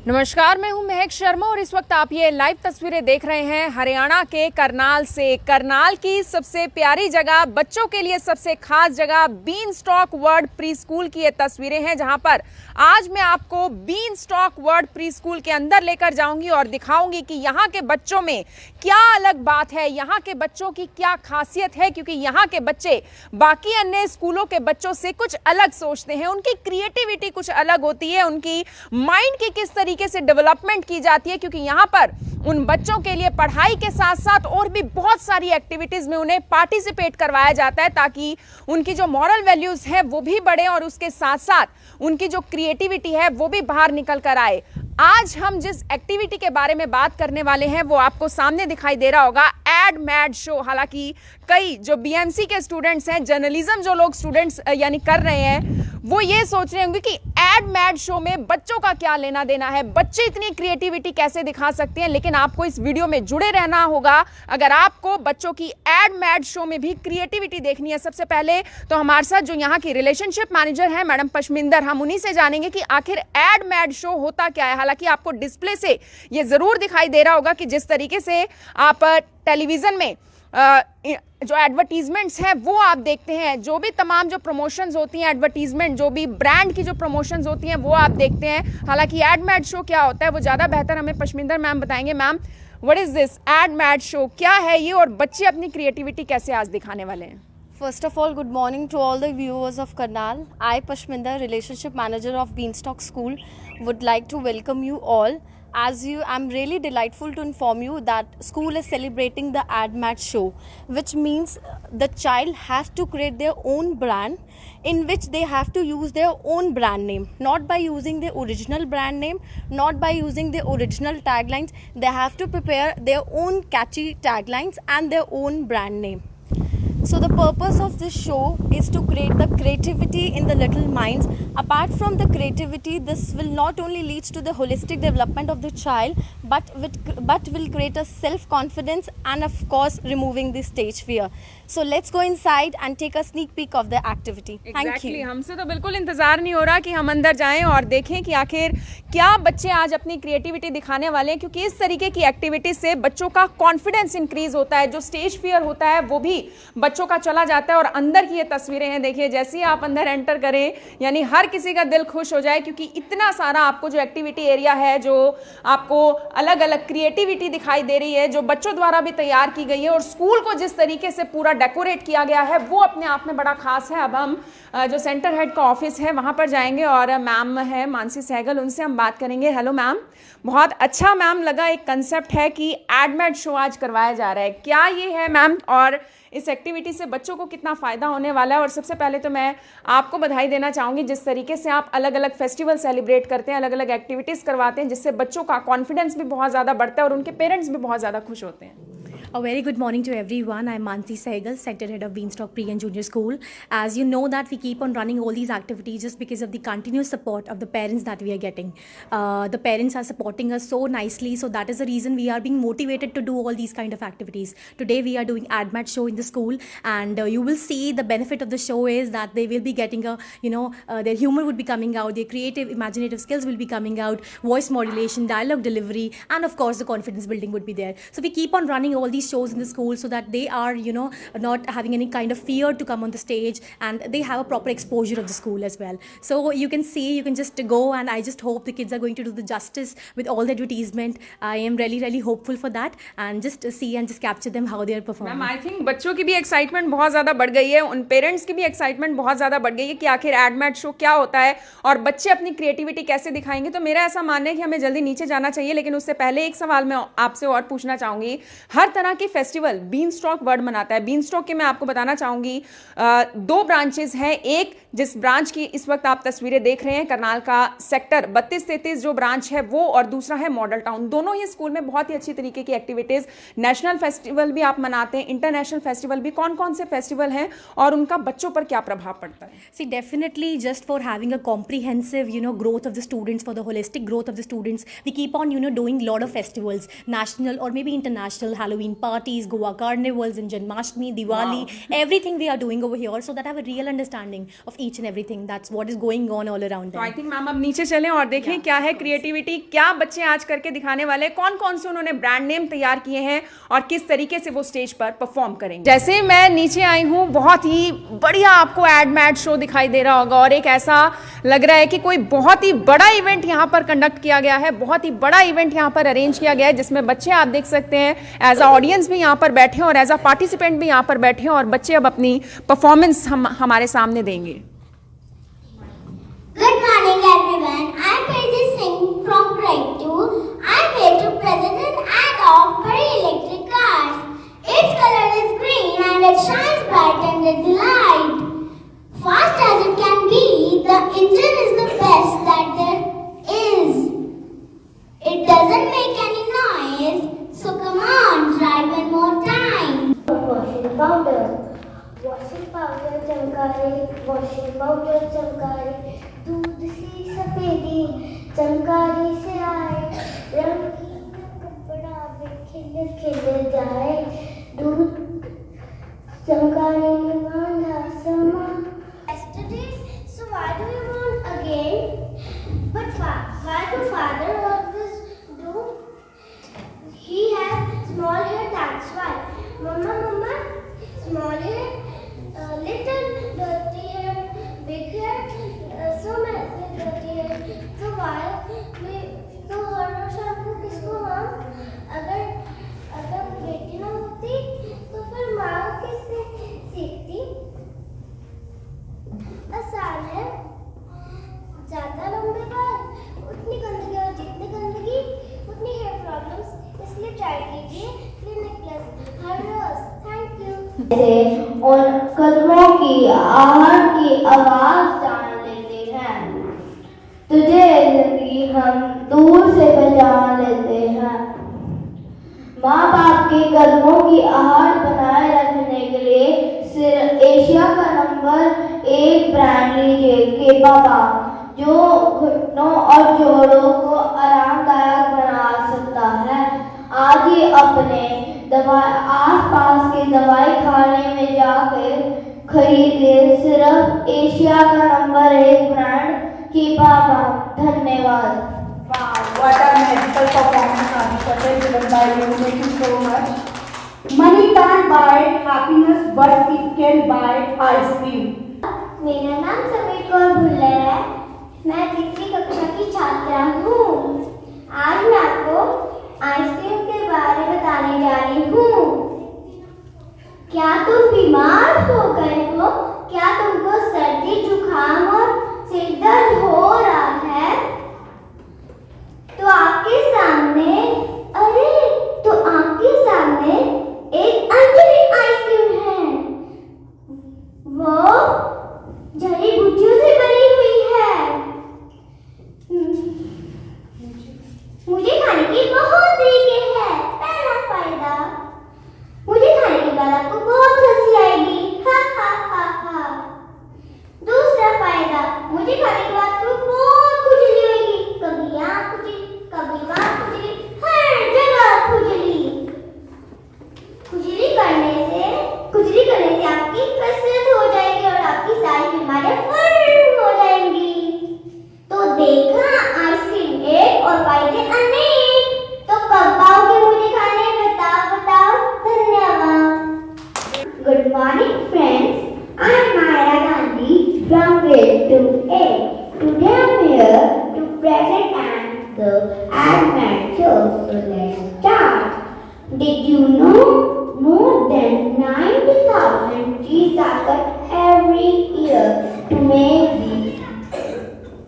नमस्कार, मैं हूं महक शर्मा और इस वक्त आप ये लाइव तस्वीरें देख रहे हैं हरियाणा के करनाल से। करनाल की सबसे प्यारी जगह, बच्चों के लिए सबसे खास जगह Beanstalk World Preschool की ये तस्वीरें हैं, जहां पर आज मैं आपको Beanstalk World Preschool के अंदर लेकर जाऊंगी और दिखाऊंगी कि यहाँ के बच्चों में क्या अलग बात है, यहाँ के बच्चों की क्या खासियत है। क्योंकि यहाँ के बच्चे बाकी अन्य स्कूलों के बच्चों से कुछ अलग सोचते हैं, उनकी क्रिएटिविटी कुछ अलग होती है, उनकी माइंड की किस तरीके से डेवलपमेंट की जाती है। क्योंकि यहाँ पर उन बच्चों के लिए पढ़ाई के साथ साथ और भी बहुत सारी एक्टिविटीज में उन्हें पार्टिसिपेट करवाया जाता है, ताकि उनकी जो मॉरल वैल्यूज है वो भी बढ़े और उसके साथ साथ उनकी जो क्रिएटिविटी है वो भी बाहर निकल कर आए। आज हम जिस एक्टिविटी के बारे में बात करने वाले हैं वो आपको सामने दिखाई दे रहा होगा, एड मैड शो। हालांकि कई जो बीएमसी के स्टूडेंट्स हैं, जर्नलिज्म जो लोग स्टूडेंट्स यानी कर रहे हैं, वो ये सोच रहे होंगे कि एड मैड शो में बच्चों का क्या लेना देना है, बच्चे इतनी क्रिएटिविटी कैसे दिखा सकते हैं। लेकिन आपको इस वीडियो में जुड़े रहना होगा अगर आपको बच्चों की एड मैड शो में भी क्रिएटिविटी देखनी है। सबसे पहले तो हमारे साथ जो यहाँ की रिलेशनशिप मैनेजर है मैडम पशमिंदर, हम उन्हीं से जानेंगे कि आखिर एड मैड शो होता क्या है। हालांकि आपको डिस्प्ले से ये जरूर दिखाई दे रहा होगा कि जिस तरीके से आप टेलीविजन में जो एडवर्टीजमेंट्स हैं वो आप देखते हैं, जो भी तमाम जो प्रमोशंस होती हैं, एडवर्टीजमेंट जो भी ब्रांड की जो प्रमोशंस होती हैं वो आप देखते हैं। हालांकि एड मैड शो क्या होता है वो ज़्यादा बेहतर हमें पशमिंदर मैम बताएंगे। Ma'am, what is this ad mad show, क्या है ये और बच्चे अपनी क्रिएटिविटी कैसे आज दिखाने वाले हैं? First of all, good morning to all the viewers of Karnal. I, Pashminder, Relationship Manager of Beanstalk School, would like to welcome you all. I'm really delightful to inform you that school is celebrating the AdMat show, which means the child has to create their own brand, in which they have to use their own brand name, not by using the original brand name, not by using the original taglines. They have to prepare their own catchy taglines and their own brand name. So the purpose of this show is to create the creativity in the little minds. Apart from the creativity, this will not only lead to the holistic development of the child, but will create a self-confidence and of course removing the stage fear. So let's go inside and take a sneak peek of the activity. Thank you. हमसे तो बिल्कुल इंतजार नहीं हो रहा कि हम अंदर जाएं और देखें कि आखिर क्या बच्चे आज अपनी क्रिएटिविटी दिखाने वाले हैं। क्योंकि इस तरीके की एक्टिविटी से बच्चों का कॉन्फिडेंस इंक्रीज होता है, जो स्टेज फियर होता है वो भी बच्चों का चला जाता है। और अंदर की ये तस्वीरें हैं, देखिए, जैसे ही आप अंदर एंटर करें यानी हर किसी का दिल खुश हो जाए, क्योंकि इतना सारा आपको जो एक्टिविटी एरिया है, जो आपको अलग अलग क्रिएटिविटी दिखाई दे रही है, जो बच्चों द्वारा भी तैयार की गई है, और स्कूल को जिस तरीके से पूरा डेकोरेट किया गया है वो अपने आप में बड़ा खास है। अब हम जो सेंटर हेड का ऑफिस है वहां पर जाएंगे और मैम है मानसी सहगल, उनसे हम बात करेंगे। हेलो मैम, बहुत अच्छा मैम लगा एक कंसेप्ट है कि एडमेट शो आज करवाया जा रहा है, क्या ये है मैम, और इस एक्टिविटी से बच्चों को कितना फ़ायदा होने वाला है? और सबसे पहले तो मैं आपको बधाई देना चाहूँगी जिस तरीके से आप अलग अलग फेस्टिवल सेलिब्रेट करते हैं, अलग अलग एक्टिविटीज़ करवाते हैं, जिससे बच्चों का कॉन्फिडेंस भी बहुत ज़्यादा बढ़ता है और उनके पेरेंट्स भी बहुत ज़्यादा खुश होते हैं। A very good morning to everyone. I'm Mansi Sehgal, Sector Head of Beanstalk Pre and Junior School. As you know that we keep on running all these activities just because of the continuous support of the parents that we are getting. The parents are supporting us so nicely, so that is the reason we are being motivated to do all these kind of activities. Today we are doing AdMat show in the school, and you will see the benefit of the show is that they will be getting their humor would be coming out, their creative, imaginative skills will be coming out, voice modulation, dialogue delivery, and of course the confidence building would be there. So we keep on running all these shows in the school so that they are not having any kind of fear to come on the stage, and they have a proper exposure of the school as well. So you can see, you can just go, and I just hope the kids are going to do the justice with all the advertisement. I am really hopeful for that, and just see and just capture them how they are performing. Ma'am, I think बच्चों की भी excitement बहुत ज़्यादा बढ़ गई है, उन parents की भी एक्साइटमेंट बहुत ज़्यादा बढ़ गई है कि आखिर एडमेट शो क्या होता है और बच्चे अपनी क्रिएटिविटी कैसे दिखाएंगे। तो मेरा ऐसा मानना है कि हमें जल्दी नीचे जाना चाहिए, लेकिन उससे पहले एक सवाल मैं आपसे और पूछना चाहूँगी। हर तरह की फेस्टिवल बीन स्टॉक वर्ड मनाता है। बीन स्टॉक के मैं आपको बताना चाहूंगी 2 ब्रांचेस हैं। एक जिस ब्रांच की इस वक्त आप तस्वीरें देख रहे हैं, करनाल का सेक्टर 32-33 जो ब्रांच है वो, और दूसरा है मॉडल टाउन। दोनों ही स्कूल में बहुत ही अच्छी तरीके की एक्टिविटीज, नेशनल फेस्टिवल भी आप मनाते हैं, इंटरनेशनल फेस्टिवल भी। कौन कौन से फेस्टिवल हैं और उनका बच्चों पर क्या प्रभाव पड़ता है? See, definitely just for having a comprehensive growth of the students, for the holistic growth of the students, we keep on doing lot of festivals, national or maybe international, Halloween parties, Goa carnivals, and Janmashtami, Diwali, everything we are doing over here, so that I have a real understanding of each and everything. That's what is going on all around तो आई them. Think ma'am अब नीचे चलें और देखें क्या है creativity, क्या बच्चे आज करके दिखाने वाले, कौन कौन से उन्होंने ब्रांड नेम तैयार किए हैं और किस तरीके से वो स्टेज पर परफॉर्म करेंगे। जैसे मैं नीचे आई हूँ, बहुत ही बढ़िया आपको एड मैड शो दिखाई दे रहा होगा और एक ऐसा लग रहा है कि कोई बहुत ही बड़ा इवेंट यहाँ पर कंडक्ट किया गया है, बहुत ही बड़ा इवेंट यहाँ पर अरेंज किया गया है, जिसमें बच्चे आप देख सकते हैं एज अ ऑडियंस भी यहाँ पर बैठे हैं और एज अ पार्टिसिपेंट भी यहाँ पर बैठे हैं और बच्चे अब अपनी परफॉर्मेंस हमारे सामने देंगे। Good morning everyone, I am Preeti Singh from grade 2. I am here to present an ad of Pari electric cars. Its color is green and it shines bright and a delight. Fast as it can be, the engine is the best that there is. It doesn't make any noise, so come on, drive one more time. Washing powder चमकारी, washing powder चमकारी, दूध सी सफेदी चमकारी से आए, रंगीन कपड़ा भी खिल खिल जाए, दूध चमकारी ने बांधा समा। Yesterday, so why do you want again? But why do father always do? He has small hair, that's why. Mama, small hair, little dirty hair, big hair, so many dirty hair. So why तो हर रोज शाम को किसको अगर बेटी ना होती तो फिर माँ किससे सीखती? आसान है, ज्यादा लंबे बाल उतनी गंदगी और जितनी गंदगी उतनी हेयर प्रॉब्लम्स, इसलिए ट्राई कीजिए क्लिनिक प्लस हर रोज। Thank you. और कदमों की आहट की आवाज जान लेते हैं, तुझे जिंदगी हम दूर से पहचान लेते हैं। माँ बाप के कदमों की आहट बनाए रखने के लिए सिर्फ एशिया का नंबर 1 ब्रांड लीजिए के बाबा, जो घुटनों और जोड़ों को आरामदायक बना सकता है। आज ही अपने आस-पास के दवाई खाने में जाकर खरीदे सिर्फ एशिया का नंबर 1 ब्रांड की बाबा। धन्यवाद। Wow, what a magical performance, Anisha, given by you. Thank you so much. Money can't buy happiness, but it can buy ice cream. मेरा नाम समीर कौर भुल्लर है, मैं 3वीं कक्षा की छात्रा हूँ। आज मैं आपको आइसक्रीम के बारे में बताने जा रही हूँ। क्या तुम बीमार हो गए हो? क्या तुमको सर्दी, जुकाम और सिर दर्द हो रहा है? तो आपके सामने एक अंजलि आइसक्रीम है। वो जड़ी बूटियों से बनी हुई है। मुझे खाने के बहुत तरीके हैं। पहला फायदा, मुझे खाने के बाद आपको बहुत हंसी आएगी, हा हा हा हा। दूसरा फायदा, मुझे खाने के बाद आपको बहुत खुजली होगी, कभी यहाँ खुजली, कभी वहाँ खुजली, हर जगह खुजली। खुजली करने से आपकी कसरत हो जाएगी और आपकी सारी बीमारियां फौरन हो जाएंगी। तो देखा, आइसक्रीम एक और फायदे अनेक। तो कब आओगे मुझे खाने? बताओ। धन्यवाद। Good morning, friends. I am Mayra Gandhi from grade 2A. Today I am here to present the AdMat show. So let's start. Did you know more than 90,000 trees are cut every year to make these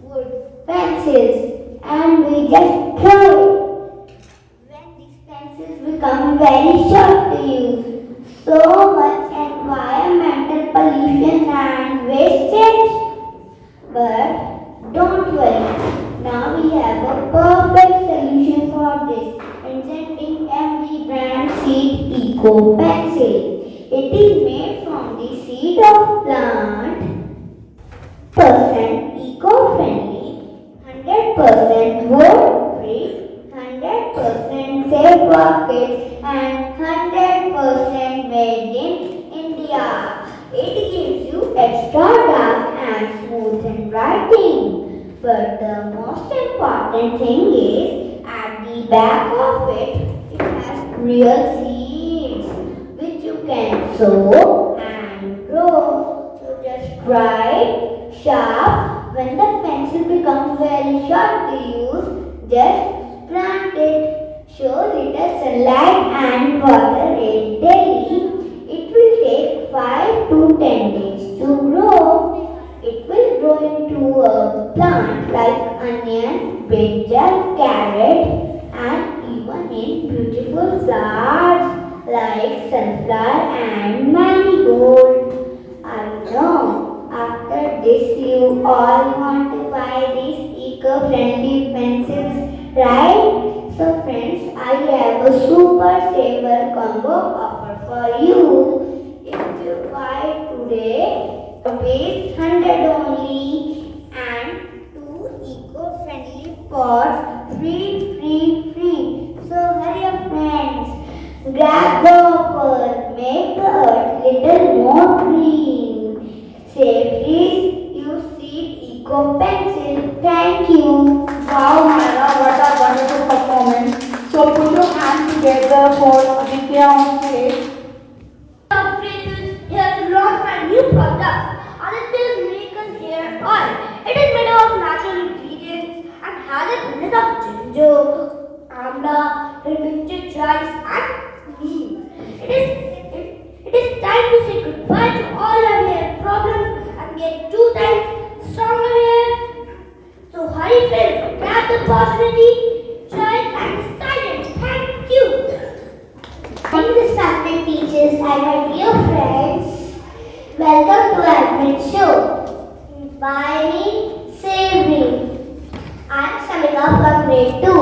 wood pencils, and we just throw it when these pencils become very sharp to use? So much environmental pollution and wastage. But don't worry, now we have a perfect solution for this. Presenting MG brand seed Eco Pencil. It is made from the seed of plant, % eco-friendly, 100% wood-free, 100% safe for kids, and 100 But the most important thing is at the back of it, it has real seeds which you can sow and grow. So just try sharp. When the pencil becomes very sharp to use, just plant it. Show little sunlight and water it daily. It will take 5 to 10 days to grow. It will grow into a plant like onion, brinjal, carrot, and even in beautiful flowers like sunflower and marigold. I know after this you all want to buy these eco-friendly pencils, right? So friends, I have a super saver combo offer for you. If you buy today, rupees 100 only and 2 eco-friendly pots free. So hurry up friends, grab the offer, make the earth little more green. Save trees, use seed eco pencil. Thank you. Wow, Myra, what a wonderful performance. So put your hands together for Aditya on stage. Here to launch my new product, Aditya's Miracle Hair Oil. It is made of natural ingredients and has a blend of ginger, amla, fermented rice, and neem. It is time to say goodbye to all your hair problems and get 2 times stronger hair. So hurry friends, grab the opportunity, try it and decide it. Thank you. Thank you, respected teachers and my dear friends. Welcome to Admit Show. By me, Save Me. I am Samika from grade 2.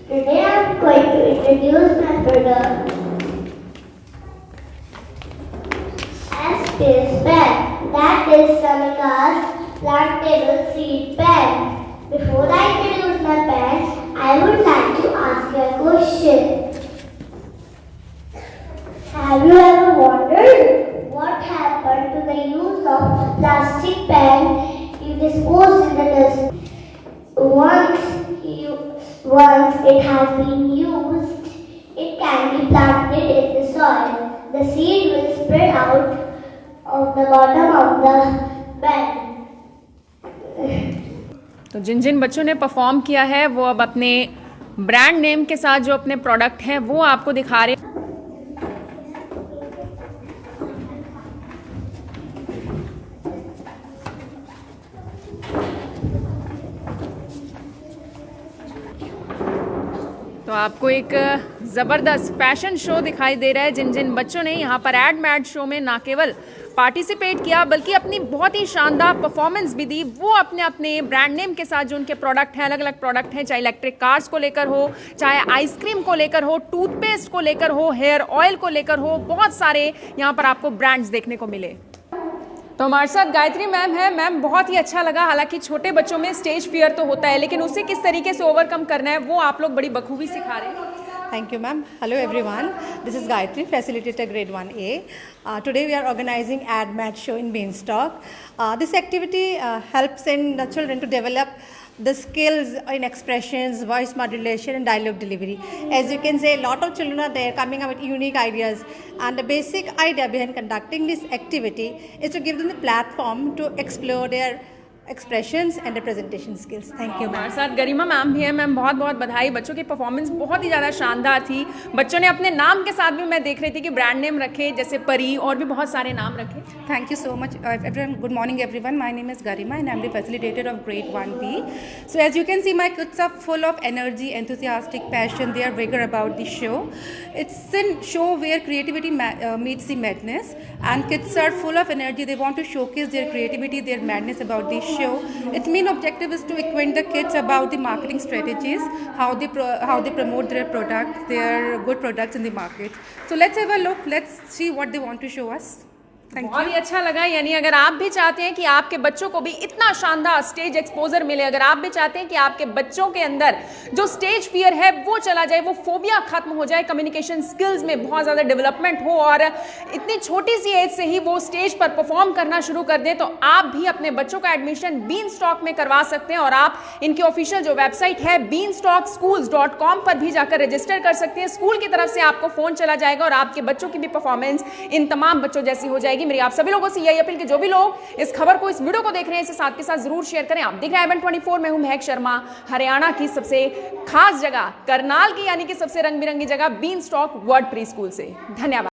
Today I am going to introduce my product as this pen. That is Samika's plantable seed pen. Before I introduce my pen, I would like to ask you a question. Have you ever wondered what happened to the use of plastic pen you disposed in the dust? Once it has been used, it can be planted in the soil. The seed will spread out of the bottom of the pen. तो जिन जिन बच्चों ने perform किया है वो अब अपने brand name के साथ जो अपने प्रोडक्ट हैं वो आपको दिखा रहे हैं। तो आपको एक ज़बरदस्त फैशन शो दिखाई दे रहा है। जिन जिन बच्चों ने यहाँ पर एड मैड शो में ना केवल पार्टिसिपेट किया बल्कि अपनी बहुत ही शानदार परफॉर्मेंस भी दी, वो अपने अपने ब्रांड नेम के साथ जो उनके प्रोडक्ट हैं, अलग अलग प्रोडक्ट हैं, चाहे इलेक्ट्रिक कार्स को लेकर हो, चाहे आइसक्रीम को लेकर हो, टूथपेस्ट को लेकर हो, हेयर ऑयल को लेकर हो, बहुत सारे यहाँ पर आपको ब्रांड्स देखने को मिले। तो हमारे साथ गायत्री मैम है। मैम, बहुत ही अच्छा लगा। हालांकि छोटे बच्चों में स्टेज फियर तो होता है, लेकिन उसे किस तरीके से ओवरकम करना है वो आप लोग बड़ी बखूबी सिखा रहे हैं। Thank you, ma'am. Hello, everyone. This is Gayatri, facilitator grade 1A. Today we are organizing AdMat show in Beanstalk. This activity helps in the children to develop the skills in expressions, voice modulation and dialogue delivery. As you can say, a lot of children are there coming up with unique ideas, and the basic idea behind conducting this activity is to give them the platform to explore their expressions and presentation skills. Thank you. हमारे साथ गरिमा ma'am भी है। Ma'am, बहुत बहुत बधाई। बच्चों की performance बहुत ही ज़्यादा शानदार थी। बच्चों ने अपने नाम के साथ भी मैं देख रही थी कि ब्रांड नेम रखे, जैसे परी, और भी बहुत सारे नाम रखे। Thank you so much everyone. Good morning everyone. My name is Garima and I am the facilitator of grade 1B. So as you can see, my kids are full of energy, enthusiastic, passion. They are eager about the show. It's a show where creativity meets the madness, and kids are full of energy. They want to showcase their creativity, their madness about this show. Its main objective is to acquaint the kids about the marketing strategies, how they promote their products, their good products in the market. So let's have a look. Let's see what they want to show us. बहुत ही अच्छा लगा। यानी अगर आप भी चाहते हैं कि आपके बच्चों को भी इतना शानदार स्टेज एक्सपोजर मिले, अगर आप भी चाहते हैं कि आपके बच्चों के अंदर जो स्टेज फियर है वो चला जाए, वो फोबिया खत्म हो जाए, कम्युनिकेशन स्किल्स में बहुत ज़्यादा डेवलपमेंट हो और इतनी छोटी सी एज से ही वो स्टेज पर परफॉर्म करना शुरू कर दें, तो आप भी अपने बच्चों का एडमिशन बीनस्टॉक में करवा सकते हैं। और आप इनकी ऑफिशियल जो वेबसाइट है beanstalkschools.com पर भी जाकर रजिस्टर कर सकते हैं। स्कूल की तरफ से आपको फोन चला जाएगा और आपके बच्चों की भी परफॉर्मेंस इन तमाम बच्चों जैसी हो जाएगी। मेरी आप सभी लोगों से यही अपील कि जो भी लोग इस खबर को, इस वीडियो को देख रहे हैं, इसे साथ के साथ जरूर शेयर करें। आप देख रहे हैं IBN24, मैं हूं महक शर्मा। हरियाणा की सबसे खास जगह करनाल की, यानी कि सबसे रंग बिरंगी जगह बीनस्टॉक वर्ड प्री स्कूल से। धन्यवाद।